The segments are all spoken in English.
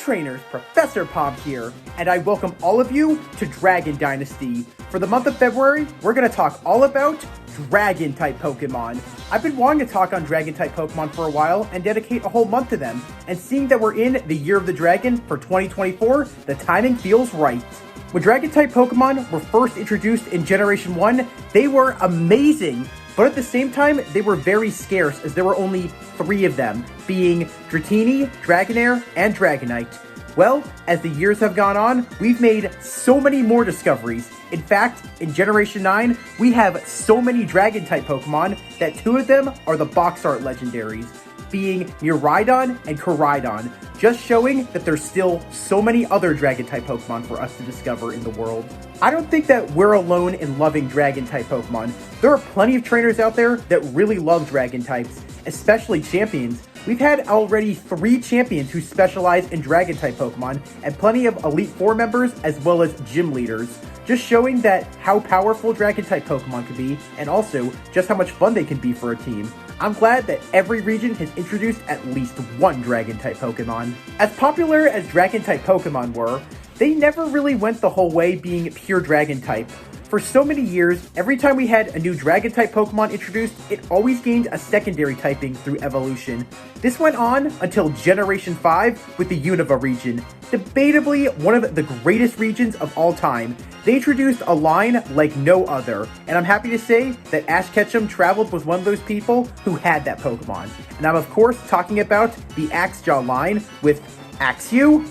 trainers, Professor Pomp here, and I welcome all of you to Dragon Dynasty. For the month of February, we're going to talk all about Dragon-type Pokemon. I've been wanting to talk on Dragon-type Pokemon for a while and dedicate a whole month to them, and seeing that we're in the Year of the Dragon for 2024, the timing feels right. When Dragon-type Pokemon were first introduced in Generation 1, they were amazing, but at the same time, they were very scarce as there were only 3 of them, being Dratini, Dragonair, and Dragonite. Well, as the years have gone on, we've made so many more discoveries. In fact, in Generation 9, we have so many Dragon-type Pokemon that 2 of them are the box art legendaries, being Miraidon and Koraidon, just showing that there's still so many other Dragon-type Pokemon for us to discover in the world. I don't think that we're alone in loving Dragon-type Pokemon. There are plenty of trainers out there that really love Dragon types, especially champions. We've had already 3 champions who specialize in Dragon-type Pokemon, and plenty of Elite Four members as well as gym leaders, just showing that how powerful Dragon-type Pokemon can be, and also just how much fun they can be for a team. I'm glad that every region has introduced at least one Dragon-type Pokemon. As popular as Dragon-type Pokemon were, they never really went the whole way being pure Dragon-type. For so many years, every time we had a new Dragon-type Pokemon introduced, it always gained a secondary typing through evolution. This went on until Generation 5 with the Unova region, debatably one of the greatest regions of all time. They introduced a line like no other, and I'm happy to say that Ash Ketchum traveled with one of those people who had that Pokemon. And I'm of course talking about the Axew Line with Axew,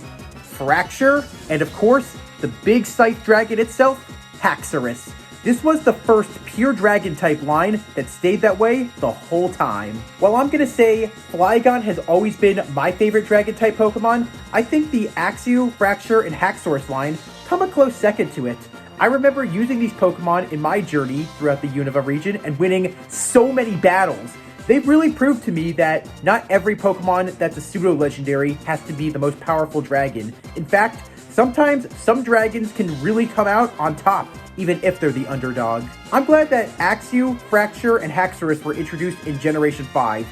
Fraxure, and of course, the big Scythe Dragon itself, Haxorus. This was the first pure Dragon-type line that stayed that way the whole time. While I'm gonna say Flygon has always been my favorite Dragon-type Pokemon, I think the Axew, Fraxure, and Haxorus line come a close second to it. I remember using these Pokemon in my journey throughout the Unova region and winning so many battles. They've really proved to me that not every Pokemon that's a pseudo-legendary has to be the most powerful dragon. In fact, sometimes some dragons can really come out on top, even if they're the underdog. I'm glad that Axew, Fraxure, and Haxorus were introduced in Generation 5,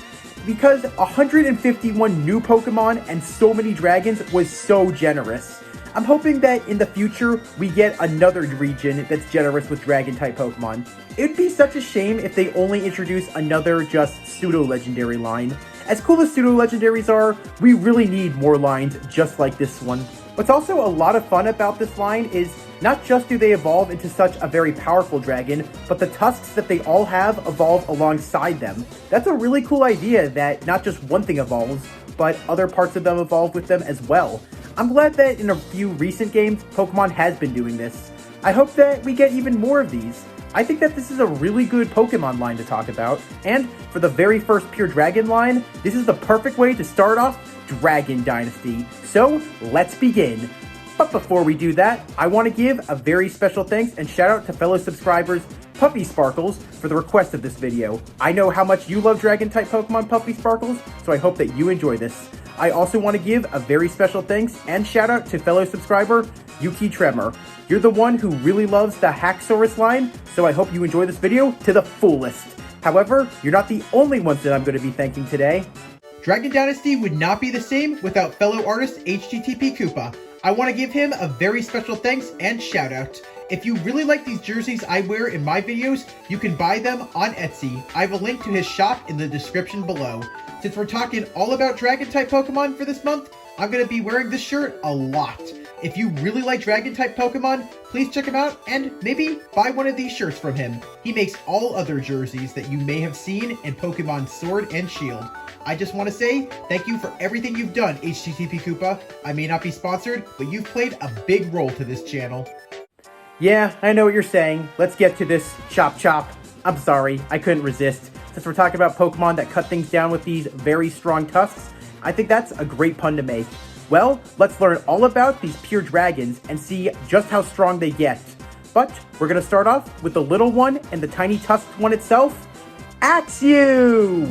because 151 new Pokemon and so many dragons was so generous. I'm hoping that in the future, we get another region that's generous with Dragon-type Pokemon. It would be such a shame if they only introduce another just pseudo-legendary line. As cool as pseudo-legendaries are, we really need more lines just like this one. What's also a lot of fun about this line is not just do they evolve into such a very powerful dragon, but the tusks that they all have evolve alongside them. That's a really cool idea that not just one thing evolves, but other parts of them evolve with them as well. I'm glad that in a few recent games, Pokemon has been doing this. I hope that we get even more of these. I think that this is a really good Pokemon line to talk about, and for the very first Pure Dragon line, this is the perfect way to start off Dragon Dynasty. So, let's begin. But before we do that, I want to give a very special thanks and shout out to fellow subscribers Puppy Sparkles for the request of this video. I know how much you love Dragon-type Pokemon, Puppy Sparkles, so I hope that you enjoy this. I also want to give a very special thanks and shout out to fellow subscriber Yuki Tremor. You're the one who really loves the Haxorus line, so I hope you enjoy this video to the fullest. However, you're not the only ones that I'm going to be thanking today. Dragon Dynasty would not be the same without fellow artist HTTP Koopa. I want to give him a very special thanks and shout out. If you really like these jerseys I wear in my videos, you can buy them on Etsy. I have a link to his shop in the description below. Since we're talking all about Dragon-type Pokemon for this month, I'm going to be wearing this shirt a lot. If you really like Dragon-type Pokemon, please check him out and maybe buy one of these shirts from him. He makes all other jerseys that you may have seen in Pokemon Sword and Shield. I just want to say thank you for everything you've done, HTTP Koopa. I may not be sponsored, but you've played a big role to this channel. Yeah, I know what you're saying. Let's get to this. Chop chop. I'm sorry, I couldn't resist. Since we're talking about Pokemon that cut things down with these very strong tusks, I think that's a great pun to make. Well, let's learn all about these pure dragons and see just how strong they get. But we're going to start off with the little one and the tiny tusked one itself, Axew!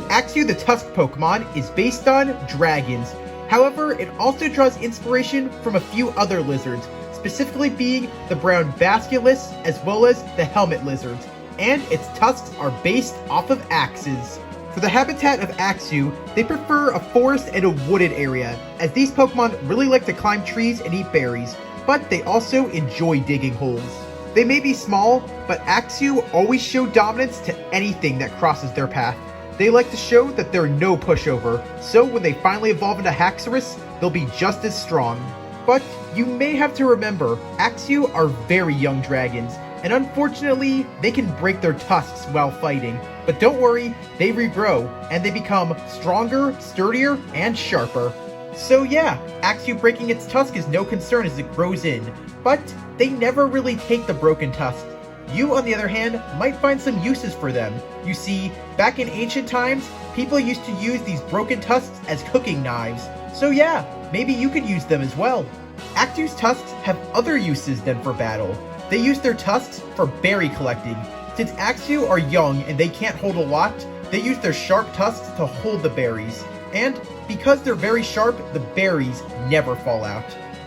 Axew the tusked Pokemon is based on dragons. However, it also draws inspiration from a few other lizards, specifically being the brown basculus as well as the helmet lizards, and its tusks are based off of axes. For the habitat of Axew, they prefer a forest and a wooded area, as these Pokemon really like to climb trees and eat berries, but they also enjoy digging holes. They may be small, but Axew always show dominance to anything that crosses their path. They like to show that they're no pushover, so when they finally evolve into Haxorus, they'll be just as strong. But you may have to remember, Axew are very young dragons, and unfortunately, they can break their tusks while fighting. But don't worry, they regrow, and they become stronger, sturdier, and sharper. So yeah, Axew breaking its tusk is no concern as it grows in, but they never really take the broken tusks. You, on the other hand, might find some uses for them. You see, back in ancient times, people used to use these broken tusks as cooking knives. So yeah, maybe you could use them as well. Axew's tusks have other uses than for battle. They use their tusks for berry collecting. Since Axew are young and they can't hold a lot, they use their sharp tusks to hold the berries. And because they're very sharp, the berries never fall out.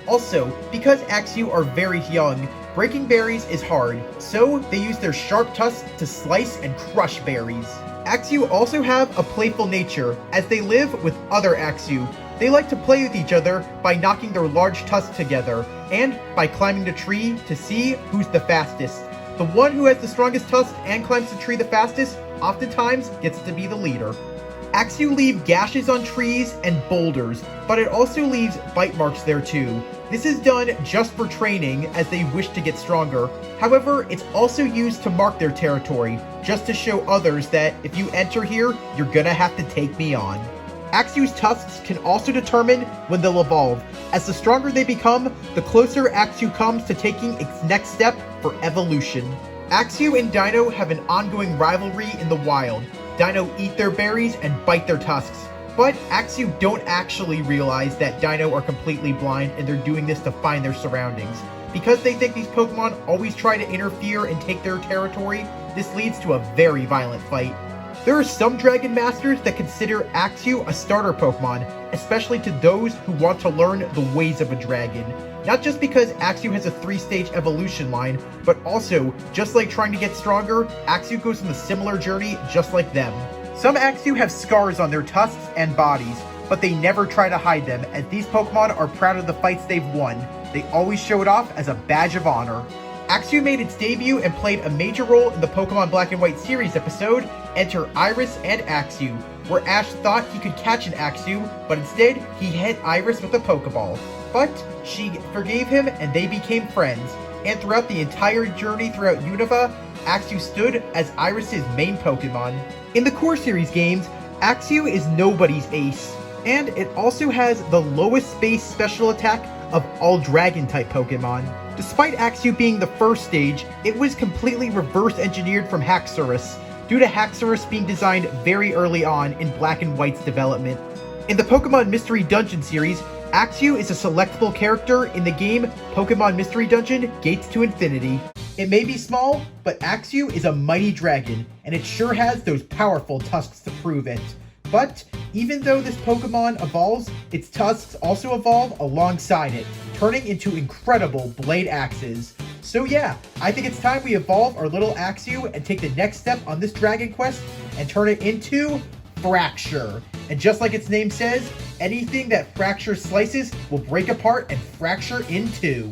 Also, because Axew are very young, breaking berries is hard, so they use their sharp tusks to slice and crush berries. Axew also have a playful nature, as they live with other Axew. They like to play with each other by knocking their large tusks together, and by climbing the tree to see who's the fastest. The one who has the strongest tusk and climbs the tree the fastest oftentimes gets to be the leader. Axew leave gashes on trees and boulders, but it also leaves bite marks there too. This is done just for training as they wish to get stronger. However, it's also used to mark their territory, just to show others that if you enter here, you're gonna have to take me on. Axew's tusks can also determine when they'll evolve. As the stronger they become, the closer Axew comes to taking its next step for evolution. Axew and Dino have an ongoing rivalry in the wild. Dino eat their berries and bite their tusks. But Axew don't actually realize that Dino are completely blind and they're doing this to find their surroundings. Because they think these Pokemon always try to interfere and take their territory, this leads to a very violent fight. There are some Dragon Masters that consider Axew a starter Pokemon, especially to those who want to learn the ways of a dragon. Not just because Axew has a 3-stage evolution line, but also, just like trying to get stronger, Axew goes on a similar journey just like them. Some Axew have scars on their tusks and bodies, but they never try to hide them, as these Pokemon are proud of the fights they've won. They always show it off as a badge of honor. Axew made its debut and played a major role in the Pokemon Black and White series episode, Enter Iris and Axew, where Ash thought he could catch an Axew, but instead he hit Iris with a Pokeball. But she forgave him and they became friends, and throughout the entire journey throughout Unova, Axew stood as Iris' main Pokemon. In the core series games, Axew is nobody's ace, and it also has the lowest base special attack of all Dragon-type Pokemon. Despite Axew being the first stage, it was completely reverse engineered from Haxorus, due to Haxorus being designed very early on in Black and White's development. In the Pokemon Mystery Dungeon series, Axew is a selectable character in the game Pokemon Mystery Dungeon Gates to Infinity. It may be small, but Axew is a mighty dragon, and it sure has those powerful tusks to prove it. But even though this Pokemon evolves, its tusks also evolve alongside it, turning into incredible blade axes. So yeah, I think it's time we evolve our little Axew and take the next step on this Dragon Quest and turn it into Fraxure. And just like its name says, anything that Fraxure slices will break apart and fracture in two.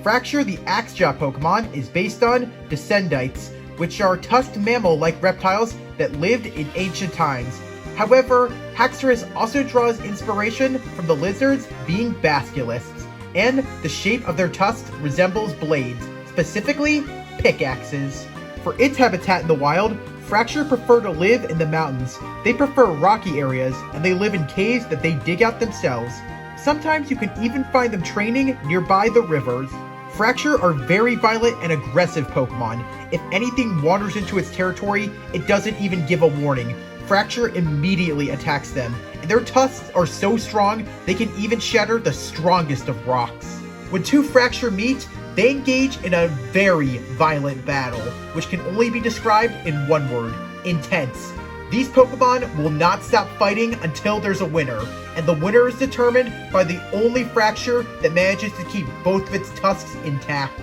Fraxure, the Axew Pokemon, is based on Descendites, which are tusked mammal-like reptiles that lived in ancient times. However, Haxorus also draws inspiration from the lizards being basculists, and the shape of their tusks resembles blades, specifically pickaxes. For its habitat in the wild, Fraxure prefer to live in the mountains. They prefer rocky areas, and they live in caves that they dig out themselves. Sometimes you can even find them training nearby the rivers. Fraxure are very violent and aggressive Pokemon. If anything wanders into its territory, it doesn't even give a warning. Fraxure immediately attacks them, and their tusks are so strong they can even shatter the strongest of rocks. When two Fraxure meet, they engage in a very violent battle, which can only be described in one word: intense. These Pokemon will not stop fighting until there's a winner, and the winner is determined by the only Fraxure that manages to keep both of its tusks intact.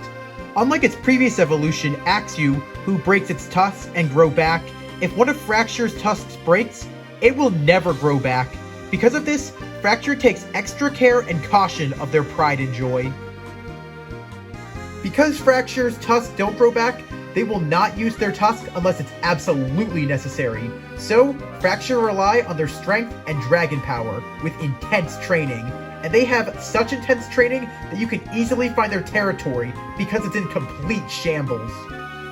Unlike its previous evolution, Axew, who breaks its tusks and grow back, If one of Fraxure's tusks breaks, it will never grow back. Because of this, Fraxure takes extra care and caution of their pride and joy. Because Fraxure's tusks don't grow back, they will not use their tusk unless it's absolutely necessary. So, Fraxure rely on their strength and dragon power with intense training. And they have such intense training that you can easily find their territory because it's in complete shambles.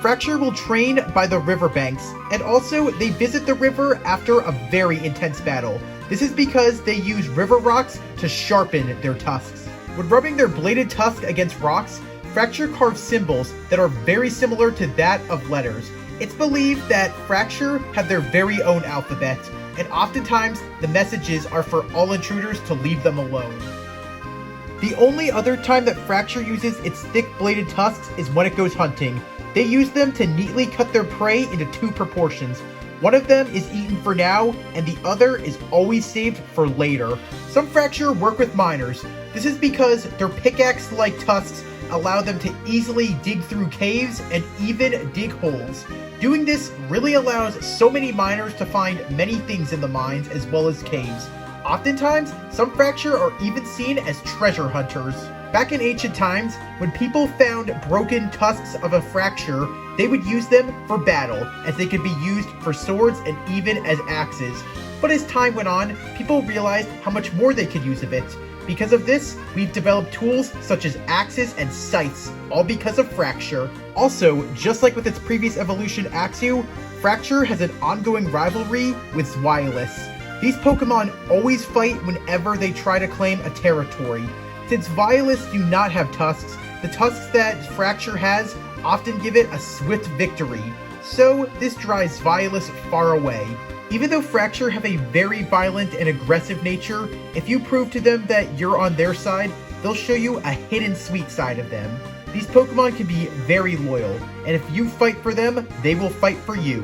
Fraxure will train by the riverbanks, and also they visit the river after a very intense battle. This is because they use river rocks to sharpen their tusks. When rubbing their bladed tusk against rocks, Fraxure carves symbols that are very similar to that of letters. It's believed that Fraxure have their very own alphabet, and oftentimes the messages are for all intruders to leave them alone. The only other time that Fraxure uses its thick-bladed tusks is when it goes hunting. They use them to neatly cut their prey into two proportions. One of them is eaten for now, and the other is always saved for later. Some Fraxure work with miners. This is because their pickaxe-like tusks allow them to easily dig through caves and even dig holes. Doing this really allows so many miners to find many things in the mines as well as caves. Oftentimes, some Fraxure are even seen as treasure hunters. Back in ancient times, when people found broken tusks of a Fraxure, they would use them for battle, as they could be used for swords and even as axes. But as time went on, people realized how much more they could use of it. Because of this, we've developed tools such as axes and scythes, all because of Fraxure. Also, just like with its previous evolution Axew, Fraxure has an ongoing rivalry with Zweilous. These Pokemon always fight whenever they try to claim a territory. Since Zweilous do not have tusks, the tusks that Fraxure has often give it a swift victory. So this drives Zweilous far away. Even though Fraxure have a very violent and aggressive nature, if you prove to them that you're on their side, they'll show you a hidden sweet side of them. These Pokemon can be very loyal, and if you fight for them, they will fight for you.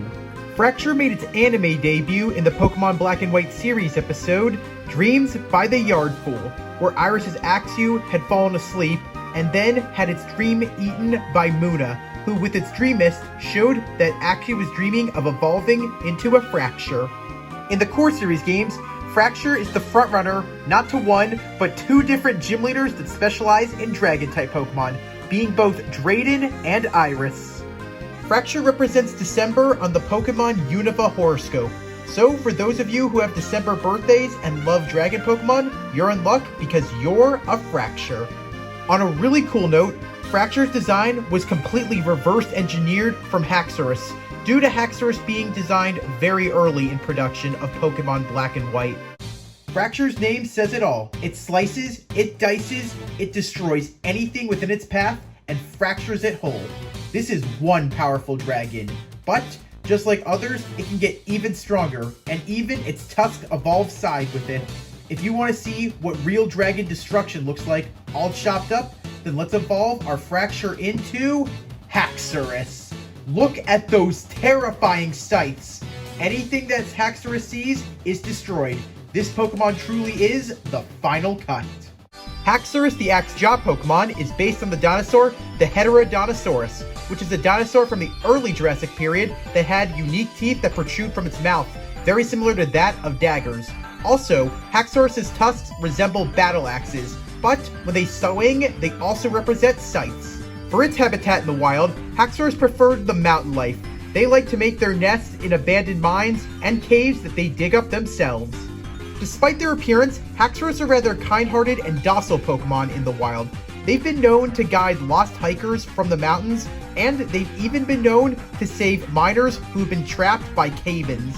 Fraxure made its anime debut in the Pokemon Black and White series episode, Dreams by the Yardful, where Iris's Axew had fallen asleep and then had its dream eaten by Munna, who with its dream mist showed that Axew was dreaming of evolving into a Fraxure. In the core series games, Fraxure is the frontrunner not to one, but two different gym leaders that specialize in Dragon-type Pokemon, being both Drayden and Iris. Fraxure represents December on the Pokemon Unova horoscope, so for those of you who have December birthdays and love Dragon Pokemon, you're in luck because you're a Fraxure. On a really cool note, Fraxure's design was completely reverse engineered from Haxorus, due to Haxorus being designed very early in production of Pokemon Black and White. Fraxure's name says it all. It slices, it dices, it destroys anything within its path, and fractures it whole. This is one powerful dragon, but just like others, it can get even stronger, and even its tusk evolves side with it. If you want to see what real dragon destruction looks like, all chopped up, then let's evolve our Fraxure into Haxorus. Look at those terrifying sights. Anything that Haxorus sees is destroyed. This Pokemon truly is the final cut. Haxorus, the axe jaw Pokemon, is based on the dinosaur, the Heterodontosaurus, which is a dinosaur from the early Jurassic period that had unique teeth that protrude from its mouth, very similar to that of daggers. Also, Haxorus's tusks resemble battle axes, but when they swing, they also represent scythes. For its habitat in the wild, Haxorus preferred the mountain life. They like to make their nests in abandoned mines and caves that they dig up themselves. Despite their appearance, Haxorus are rather kind-hearted and docile Pokemon in the wild. They've been known to guide lost hikers from the mountains, and they've even been known to save miners who've been trapped by cave-ins.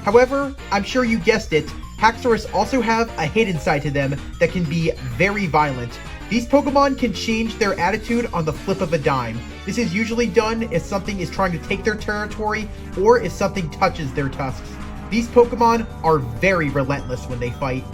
However, I'm sure you guessed it, Haxorus also have a hidden side to them that can be very violent. These Pokemon can change their attitude on the flip of a dime. This is usually done if something is trying to take their territory or if something touches their tusks. These Pokemon are very relentless when they fight.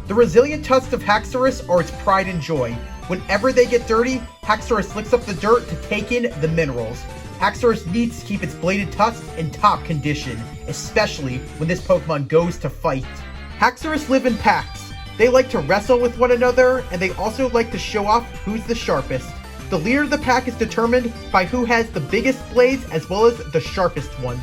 The resilient tusks of Haxorus are its pride and joy. Whenever they get dirty, Haxorus licks up the dirt to take in the minerals. Haxorus needs to keep its bladed tusks in top condition, especially when this Pokemon goes to fight. Haxorus live in packs. They like to wrestle with one another, and they also like to show off who's the sharpest. The leader of the pack is determined by who has the biggest blades as well as the sharpest ones.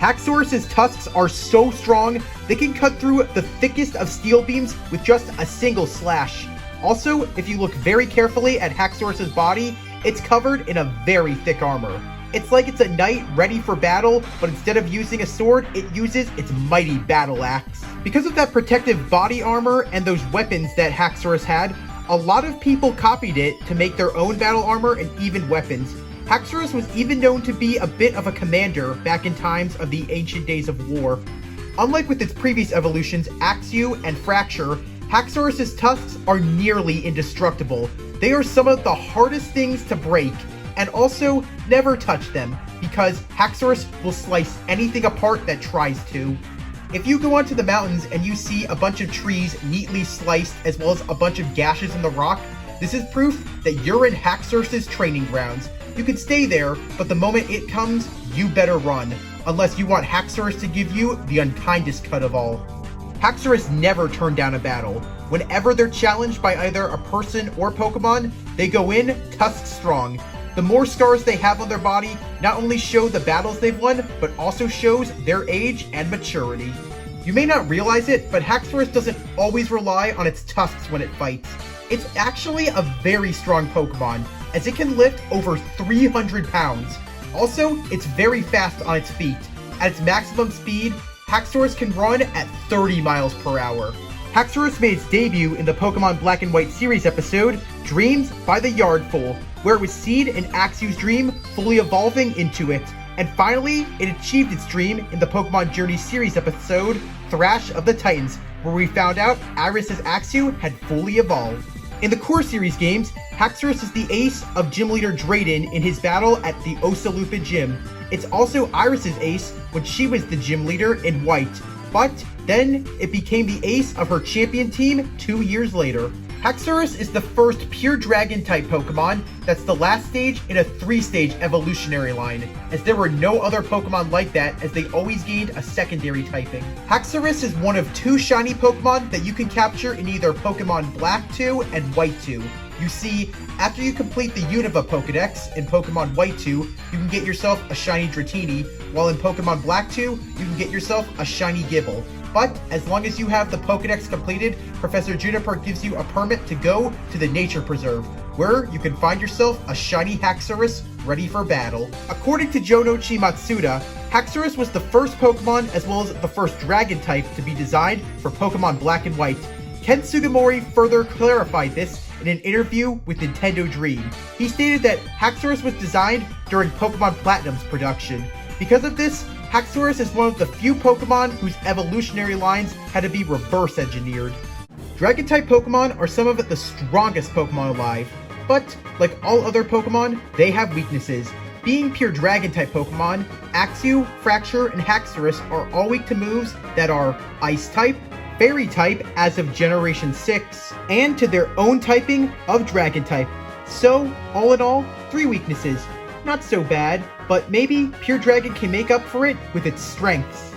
Haxorus' tusks are so strong, they can cut through the thickest of steel beams with just a single slash. Also, if you look very carefully at Haxorus' body, it's covered in a very thick armor. It's like it's a knight ready for battle, but instead of using a sword, it uses its mighty battle axe. Because of that protective body armor and those weapons that Haxorus had, a lot of people copied it to make their own battle armor and even weapons. Haxorus was even known to be a bit of a commander back in times of the ancient days of war. Unlike with its previous evolutions, Axew and Fraxure, Haxorus' tusks are nearly indestructible. They are some of the hardest things to break, and also never touch them, because Haxorus will slice anything apart that tries to. If you go onto the mountains and you see a bunch of trees neatly sliced as well as a bunch of gashes in the rock, this is proof that you're in Haxorus' training grounds. You can stay there, but the moment it comes, you better run, unless you want Haxorus to give you the unkindest cut of all. Haxorus never turn down a battle. Whenever they're challenged by either a person or Pokemon, they go in tusk strong. The more scars they have on their body not only show the battles they've won, but also shows their age and maturity. You may not realize it, but Haxorus doesn't always rely on its tusks when it fights. It's actually a very strong Pokemon, as it can lift over 300 pounds. Also, it's very fast on its feet. At its maximum speed, Haxorus can run at 30 miles per hour. Haxorus made its debut in the Pokemon Black and White series episode, Dreams by the Yardful, where it was seen in Axew's dream, fully evolving into it. And finally, it achieved its dream in the Pokemon Journey series episode, Thrash of the Titans, where we found out Iris's Axew had fully evolved. In the core series games, Haxorus is the ace of Gym Leader Drayden in his battle at the Osalupa Gym. It's also Iris's ace when she was the gym leader in White, but then it became the ace of her champion team 2 years later. Haxorus is the first pure dragon type Pokemon that's the last stage in a 3-stage evolutionary line, as there were no other Pokemon like that as they always gained a secondary typing. Haxorus is one of 2 shiny Pokemon that you can capture in either Pokemon Black 2 and White 2. You see, after you complete the Unova Pokedex in Pokemon White 2, you can get yourself a shiny Dratini, while in Pokemon Black 2, you can get yourself a shiny Gible. But as long as you have the Pokedex completed, Professor Juniper gives you a permit to go to the Nature Preserve, where you can find yourself a shiny Haxorus ready for battle. According to Jonichi Matsuda, Haxorus was the first Pokemon as well as the first Dragon type to be designed for Pokemon Black and White. Ken Sugimori further clarified this in an interview with Nintendo Dream. He stated that Haxorus was designed during Pokemon Platinum's production. Because of this, Haxorus is one of the few Pokemon whose evolutionary lines had to be reverse engineered. Dragon-type Pokemon are some of the strongest Pokemon alive, but like all other Pokemon, they have weaknesses. Being pure Dragon-type Pokemon, Axew, Fraxure, and Haxorus are all weak to moves that are Ice-type, Fairy-type as of Generation 6, and to their own typing of Dragon-type. So, all in all, 3 weaknesses. Not so bad, but maybe Pure Dragon can make up for it with its strengths.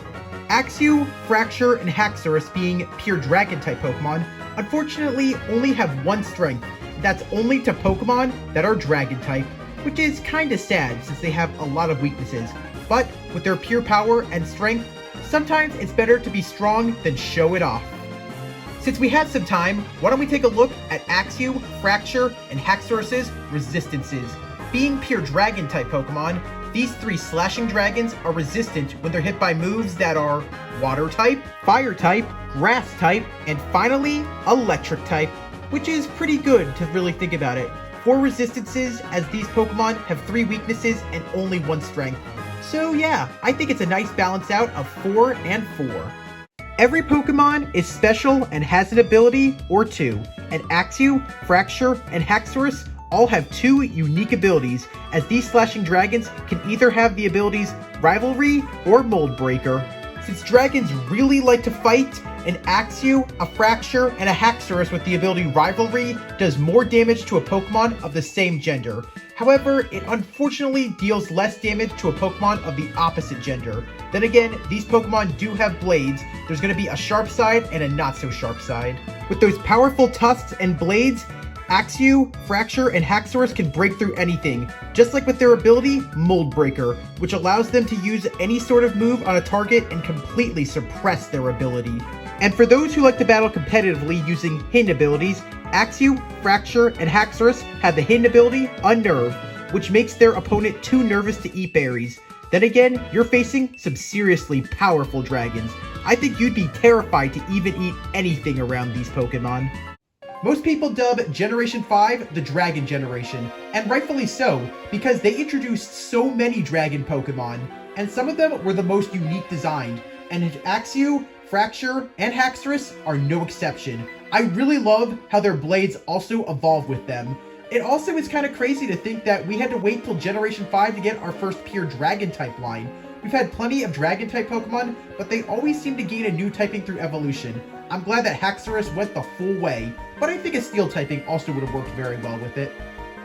Axew, Fraxure, and Haxorus being Pure Dragon-type Pokemon, unfortunately only have 1 strength. That's only to Pokemon that are Dragon-type, which is kinda sad since they have a lot of weaknesses. But with their pure power and strength, sometimes it's better to be strong than show it off. Since we had some time, why don't we take a look at Axew, Fraxure, and Haxorus' resistances. Being pure Dragon-type Pokemon, these 3 slashing dragons are resistant when they're hit by moves that are Water-type, Fire-type, Grass-type, and finally, Electric-type, which is pretty good to really think about it. 4 resistances, as these Pokemon have 3 weaknesses and only 1 strength. So yeah, I think it's a nice balance out of 4 and 4. Every Pokemon is special and has an ability or 2, and Axew, Fraxure, and Haxorus all have 2 unique abilities, as these slashing dragons can either have the abilities Rivalry or Mold Breaker. Since dragons really like to fight, an Axew, a Fraxure, and a Haxorus with the ability Rivalry does more damage to a Pokemon of the same gender. However, it unfortunately deals less damage to a Pokemon of the opposite gender. Then again, these Pokemon do have blades. There's going to be a sharp side and a not so sharp side. With those powerful tusks and blades, Axew, Fraxure, and Haxorus can break through anything, just like with their ability, Mold Breaker, which allows them to use any sort of move on a target and completely suppress their ability. And for those who like to battle competitively using hidden abilities, Axew, Fraxure, and Haxorus have the hidden ability, Unnerve, which makes their opponent too nervous to eat berries. Then again, you're facing some seriously powerful dragons. I think you'd be terrified to even eat anything around these Pokemon. Most people dub Generation 5 the Dragon Generation, and rightfully so, because they introduced so many dragon Pokemon, and some of them were the most unique designed, and Axew, Fraxure, and Haxorus are no exception. I really love how their blades also evolve with them. It also is kind of crazy to think that we had to wait till Generation 5 to get our first pure Dragon-type line. We've had plenty of Dragon-type Pokemon, but they always seem to gain a new typing through evolution. I'm glad that Haxorus went the full way, but I think a Steel typing also would have worked very well with it.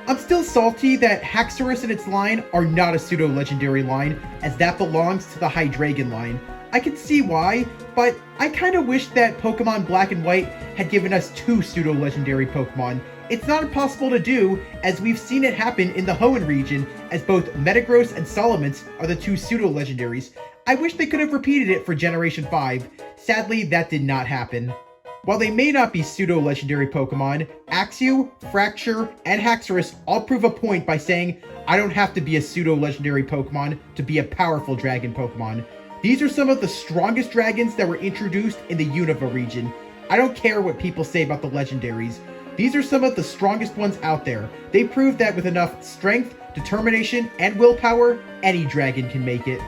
I'm still salty that Haxorus and its line are not a pseudo-legendary line, as that belongs to the Hydreigon line. I can see why, but I kind of wish that Pokemon Black and White had given us 2 pseudo-legendary Pokemon. It's not impossible to do, as we've seen it happen in the Hoenn region, as both Metagross and Salamence are the 2 pseudo-legendaries. I wish they could have repeated it for Generation 5. Sadly, that did not happen. While they may not be pseudo-legendary Pokemon, Axew, Fraxure, and Haxorus all prove a point by saying, I don't have to be a pseudo-legendary Pokemon to be a powerful dragon Pokemon. These are some of the strongest dragons that were introduced in the Unova region. I don't care what people say about the legendaries. These are some of the strongest ones out there. They prove that with enough strength, determination, and willpower, any dragon can make it.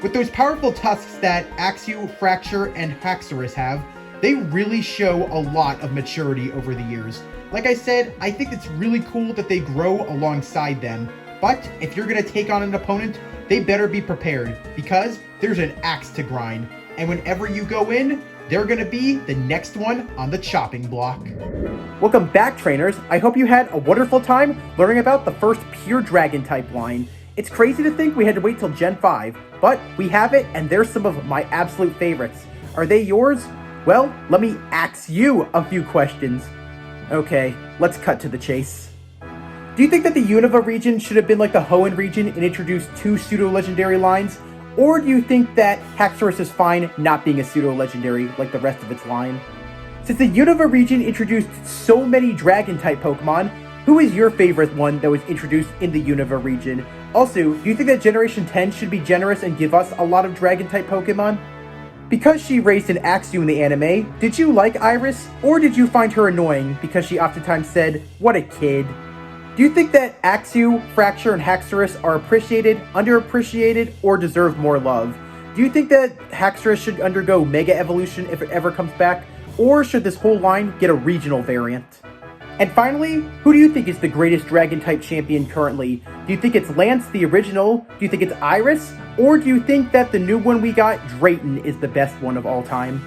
With those powerful tusks that Axew, Fraxure, and Haxorus have, they really show a lot of maturity over the years. Like I said, I think it's really cool that they grow alongside them. But if you're going to take on an opponent, they better be prepared, because there's an axe to grind. And whenever you go in, they're going to be the next one on the chopping block. Welcome back, trainers. I hope you had a wonderful time learning about the first pure dragon type line. It's crazy to think we had to wait till Gen 5, but we have it, and there's some of my absolute favorites. Are they yours? Well, let me ask you a few questions. Okay, let's cut to the chase. Do you think that the Unova region should have been like the Hoenn region and introduced 2 pseudo-legendary lines? Or do you think that Haxorus is fine not being a pseudo-legendary like the rest of its line? Since the Unova region introduced so many Dragon-type Pokemon, who is your favorite one that was introduced in the Unova region? Also, do you think that Generation 10 should be generous and give us a lot of Dragon-type Pokemon? Because she raised an Axew in the anime, did you like Iris, or did you find her annoying because she oftentimes said, "What a kid"? Do you think that Axew, Fraxure, and Haxorus are appreciated, underappreciated, or deserve more love? Do you think that Haxorus should undergo Mega Evolution if it ever comes back, or should this whole line get a regional variant? And finally, who do you think is the greatest Dragon-type champion currently? Do you think it's Lance, the original? Do you think it's Iris? Or do you think that the new one we got, Drayton, is the best one of all time?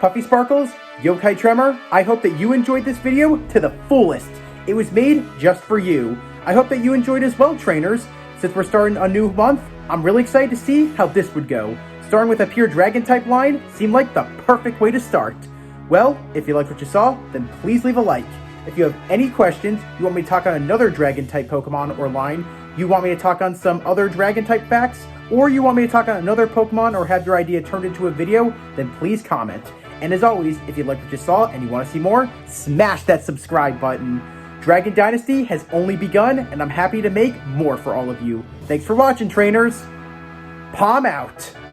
Puffy Sparkles, Yokai Tremor, I hope that you enjoyed this video to the fullest. It was made just for you. I hope that you enjoyed as well, trainers. Since we're starting a new month, I'm really excited to see how this would go. Starting with a pure Dragon-type line seemed like the perfect way to start. Well, if you liked what you saw, then please leave a like. If you have any questions, you want me to talk on another Dragon-type Pokemon or line, you want me to talk on some other Dragon-type facts, or you want me to talk on another Pokemon or have your idea turned into a video, then please comment. And as always, if you liked what you saw and you want to see more, smash that subscribe button. Dragon Dynasty has only begun, and I'm happy to make more for all of you. Thanks for watching, trainers. Palm out.